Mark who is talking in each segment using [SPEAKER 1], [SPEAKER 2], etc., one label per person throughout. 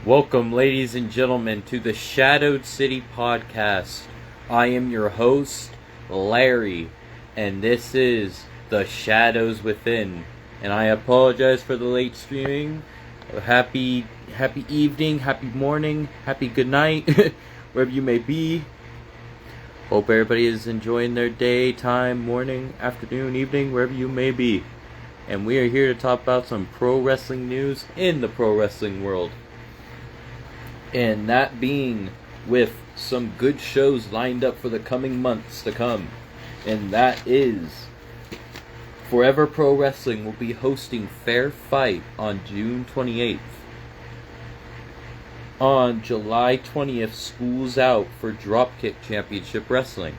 [SPEAKER 1] Welcome, ladies and gentlemen, to the Shadowed City Podcast. I am your host, Larry, and this is The Shadows Within. And I apologize for the late streaming. Happy evening, happy morning, happy good night, wherever you may be. Hope everybody is enjoying their day, time, morning, afternoon, evening, wherever you may be. And we are here to talk about some pro wrestling news in the pro wrestling world. And that being with some good shows lined up for the coming months to come. And that is Forever Pro Wrestling will be hosting Fair Fight on June 28th. On July 20th, school's out for Dropkick Championship Wrestling.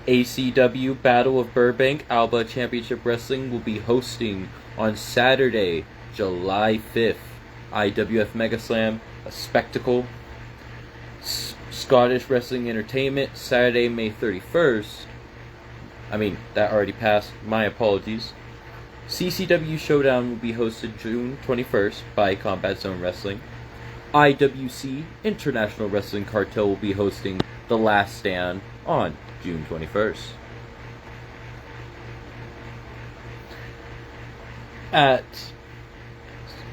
[SPEAKER 1] ACW Battle of Burbank Alba Championship Wrestling will be hosting on Saturday, July 5th. IWF Mega Slam, a spectacle. Scottish Wrestling Entertainment, Saturday, May 31st. That already passed. My apologies. CCW Showdown will be hosted June 21st by Combat Zone Wrestling. IWC International Wrestling Cartel will be hosting The Last Stand on June 21st. At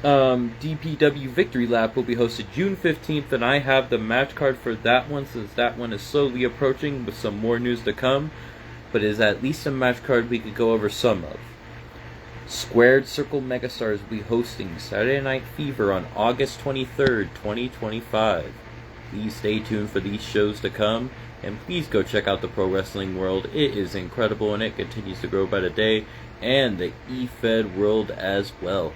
[SPEAKER 1] DPW Victory Lap will be hosted June 15th, and I have the match card for that one, since that one is slowly approaching with some more news to come, but it is at least a match card we could go over some of. Squared Circle Megastars will be hosting Saturday Night Fever on August 23rd, 2025. Please stay tuned for these shows to come, and please go check out the Pro Wrestling World. It is incredible, and it continues to grow by the day, and the eFed world as well.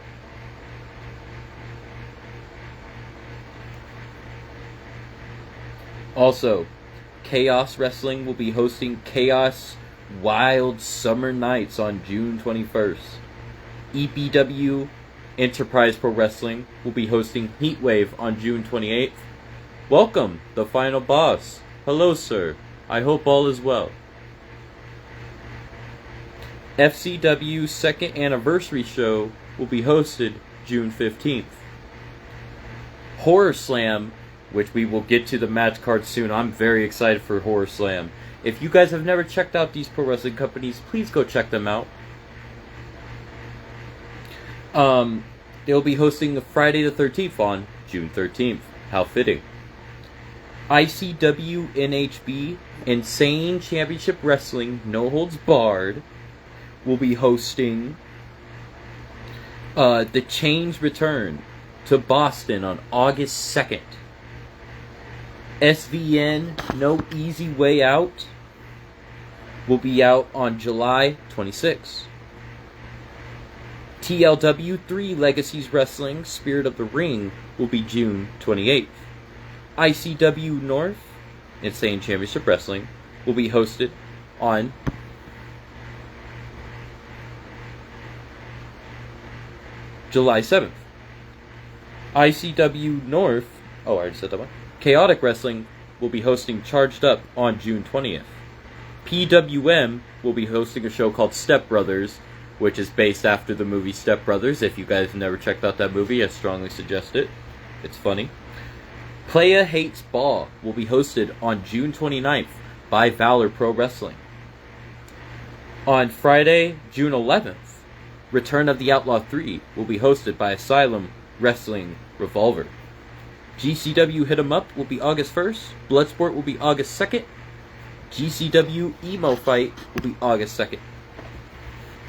[SPEAKER 1] Also, Chaos Wrestling will be hosting Chaos Wild Summer Nights on June 21st. EPW Enterprise Pro Wrestling will be hosting Heatwave on June 28th. Welcome, the final boss. Hello, sir. I hope all is well. FCW Second Anniversary Show will be hosted June 15th. Horror Slam, which we will get to the match card soon. I'm very excited for Horror Slam. If you guys have never checked out these pro wrestling companies, please go check them out. They'll be hosting the Friday the 13th on June 13th. How fitting. ICW NHB Insane Championship Wrestling No Holds Barred will be hosting The Chain's Return to Boston on August 2nd. SVN No Easy Way Out will be out on July 26th. TLW 3 Legacies Wrestling Spirit of the Ring will be June 28th. ICW North Insane Championship Wrestling will be hosted on July 7th. ICW North, I already said that one. Chaotic Wrestling will be hosting Charged Up on June 20th. PWM will be hosting a show called Step Brothers, which is based after the movie Step Brothers. If you guys have never checked out that movie, I strongly suggest it. It's funny. Playa Hates Ball will be hosted on June 29th by Valor Pro Wrestling. On Friday, June 11th, Return of the Outlaw 3 will be hosted by Asylum Wrestling Revolver. GCW Hit 'em Up will be August 1st. Bloodsport will be August 2nd. GCW Emo Fight will be August 2nd.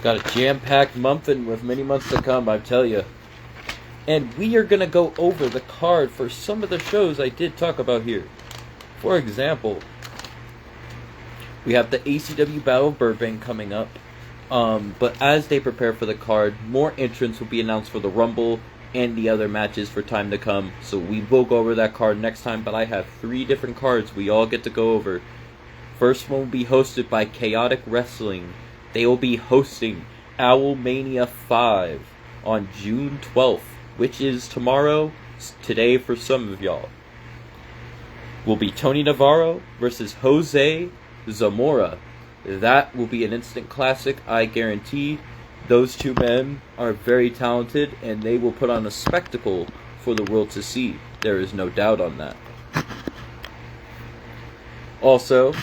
[SPEAKER 1] Got a jam-packed month and with many months to come, I tell you. And we are going to go over the card for some of the shows I did talk about here. For example, we have the ACW Battle of Burbank coming up. But as they prepare for the card, more entrants will be announced for the Rumble and the other matches for time to come. So we will go over that card next time, but I have 3 different cards we all get to go over. First one will be hosted by Chaotic Wrestling. They will be hosting Owlmania 5 on June 12th, which is tomorrow, today for some of y'all. Will be Tony Navarro versus Jose Zamora. That will be an instant classic, I guarantee. Those two men are very talented, and they will put on a spectacle for the world to see. There is no doubt on that. Also,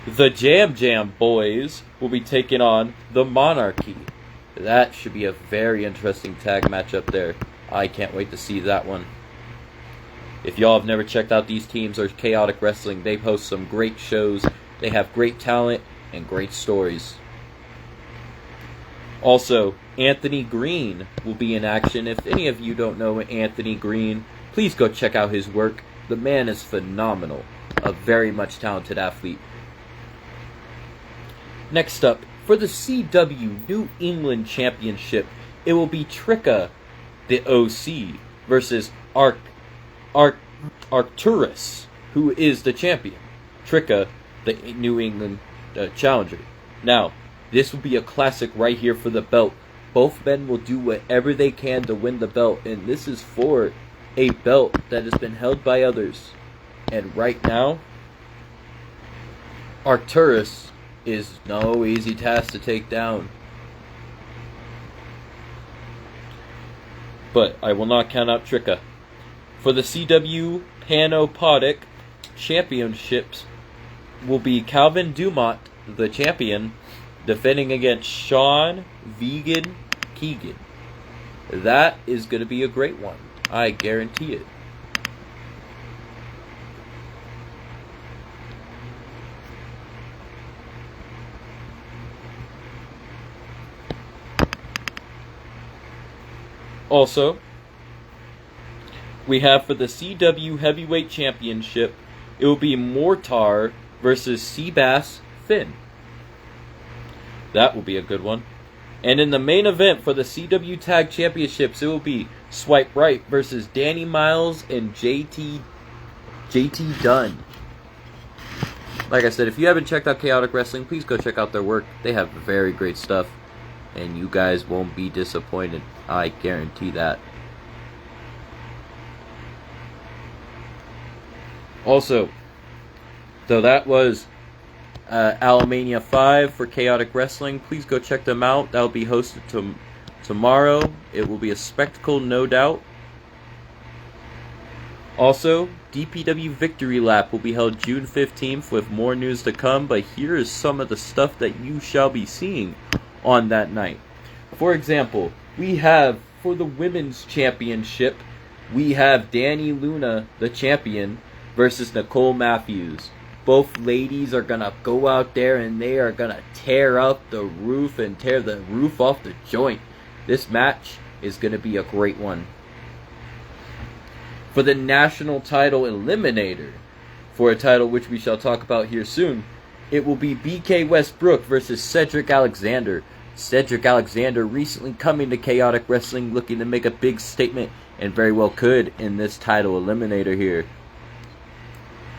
[SPEAKER 1] the Jam Jam Boys will be taking on the Monarchy. That should be a very interesting tag matchup there. I can't wait to see that one. If y'all have never checked out these teams or Chaotic Wrestling, they host some great shows. They have great talent and great stories. Also, Anthony Green will be in action. If any of you don't know Anthony Green, please go check out his work. The man is phenomenal. A very much talented athlete. Next up, for the CW New England Championship, it will be Trika, the OC, versus Arcturus, who is the champion. Trika, the New England challenger. Now, this will be a classic right here for the belt. Both men will do whatever they can to win the belt, and this is for a belt that has been held by others. And right now, Arcturus is no easy task to take down. But I will not count out Trika. For the CW Panopodic Championships will be Calvin Dumont, the champion, defending against Sean Vegan Keegan. That is going to be a great one. I guarantee it. Also, we have for the CW Heavyweight Championship, it will be Mortar versus Seabass Finn. That will be a good one. And in the main event for the CW Tag Championships, it will be Swipe Right versus Danny Miles and JT Dunn. Like I said, if you haven't checked out Chaotic Wrestling, please go check out their work. They have very great stuff, and you guys won't be disappointed. I guarantee that. Also, so that was Alamania 5 for Chaotic Wrestling. Please go check them out. That will be hosted tomorrow. It will be a spectacle, no doubt. Also, DPW Victory Lap will be held June 15th with more news to come, but here is some of the stuff that you shall be seeing on that night. For example, we have, for the Women's Championship, we have Danny Luna, the champion, versus Nicole Matthews. Both ladies are going to go out there and they are going to tear up the roof and tear the roof off the joint. This match is going to be a great one. For the national title eliminator, for a title which we shall talk about here soon, it will be BK Westbrook versus Cedric Alexander. Cedric Alexander recently coming to Chaotic Wrestling looking to make a big statement, and very well could in this title eliminator here.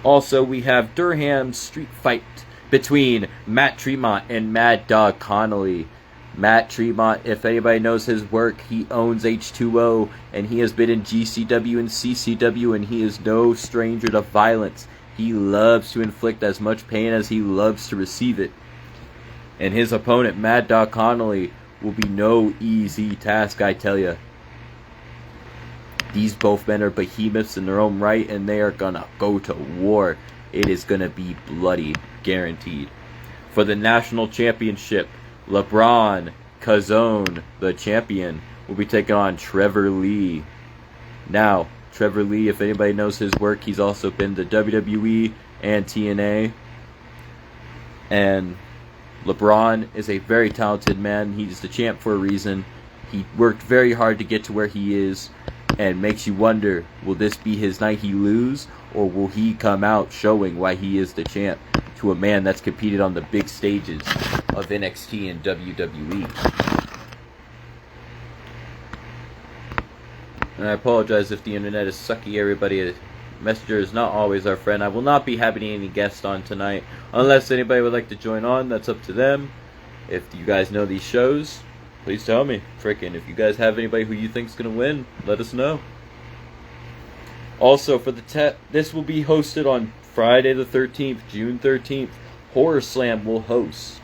[SPEAKER 1] Also, we have Durham's street fight between Matt Tremont and Mad Dog Connolly. Matt Tremont, if anybody knows his work, he owns H2O, and he has been in GCW and CCW, and he is no stranger to violence. He loves to inflict as much pain as he loves to receive it. And his opponent, Mad Dog Connolly, will be no easy task, I tell ya. These both men are behemoths in their own right, and they are gonna go to war. It is gonna be bloody, guaranteed. For the national championship, LeBron Cazone, the champion, will be taking on Trevor Lee. Now, Trevor Lee, if anybody knows his work, he's also been to WWE and TNA. And LeBron is a very talented man. He's the champ for a reason. He worked very hard to get to where he is, and makes you wonder, will this be his night he lose, or will he come out showing why he is the champ to a man that's competed on the big stages of NXT and WWE? And I apologize if the internet is sucky, everybody. Messenger is not always our friend. I will not be having any guests on tonight. Unless anybody would like to join on, that's up to them. If you guys know these shows, please tell me. Frickin', if you guys have anybody who you think is going to win, let us know. Also, for the this will be hosted on Friday the 13th, June 13th. Horror Slam will host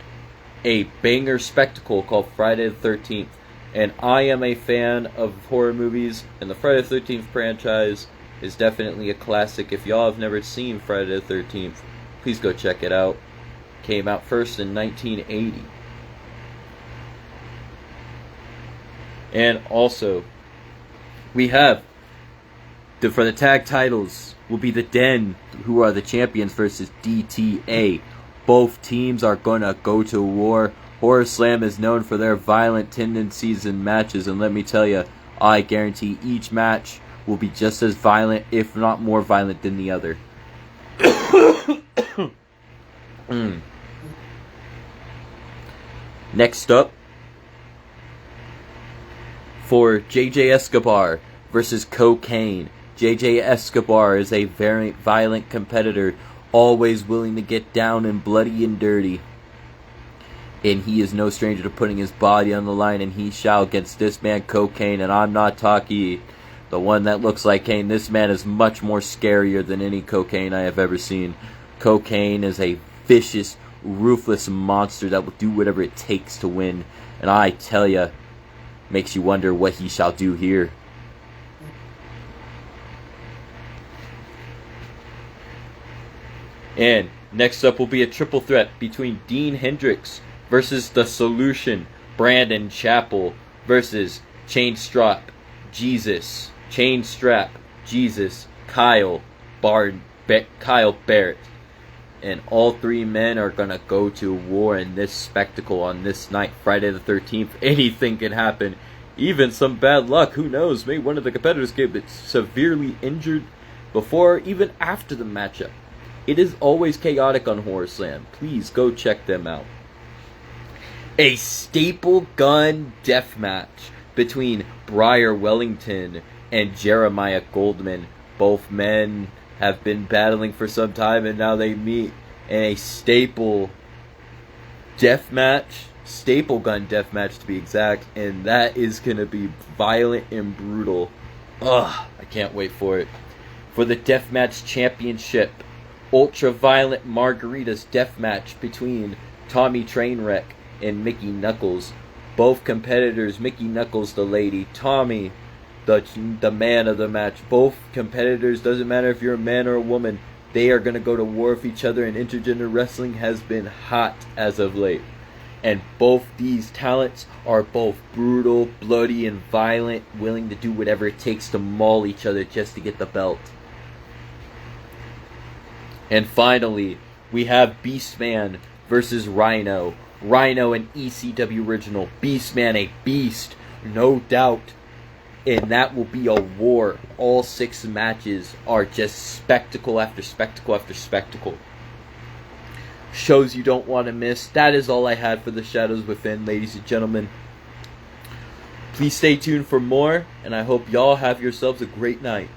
[SPEAKER 1] a banger spectacle called Friday the 13th. And I am a fan of horror movies, and the Friday the 13th franchise is definitely a classic. If y'all have never seen Friday the 13th, please go check it out. Came out first in 1980. And also, we have, for the tag titles, will be the Den, who are the champions, versus DTA. Both teams are going to go to war. Horror Slam is known for their violent tendencies in matches, and let me tell you, I guarantee each match will be just as violent, if not more violent than the other. Next up, for JJ Escobar versus Cocaine. JJ Escobar is a very violent competitor, always willing to get down and bloody and dirty. And he is no stranger to putting his body on the line, and he shall against this man Cocaine. And I'm not talking the one that looks like Kane. This man is much more scarier than any Cocaine I have ever seen. Cocaine is a vicious, ruthless monster that will do whatever it takes to win. And I tell ya, makes you wonder what he shall do here. And next up will be a triple threat between Dean Hendricks versus The Solution, Brandon Chappell versus Chainstrap Jesus, Kyle Barrett. And all three men are going to go to war in this spectacle on this night, Friday the 13th. Anything can happen. Even some bad luck. Who knows? Maybe one of the competitors get severely injured before or even after the matchup. It is always chaotic on Horror Slam. Please go check them out. A staple gun death match between Briar Wellington and Jeremiah Goldman. Both men have been battling for some time, and now they meet in a staple gun death match to be exact, and that is going to be violent and brutal. Ugh, I can't wait for it. For the Deathmatch Championship, Ultra-Violent Margaritas deathmatch between Tommy Trainwreck and Mickey Knuckles. Both competitors, Mickey Knuckles the lady, Tommy the man of the match. Both competitors, doesn't matter if you're a man or a woman, they are going to go to war with each other, and intergender wrestling has been hot as of late. And both these talents are both brutal, bloody, and violent, willing to do whatever it takes to maul each other just to get the belt. And finally, we have Beastman versus Rhino. Rhino, an ECW original. Beastman, a beast, no doubt. And that will be a war. All 6 matches are just spectacle after spectacle after spectacle. Shows you don't want to miss. That is all I had for the Shadows Within, ladies and gentlemen. Please stay tuned for more, and I hope y'all have yourselves a great night.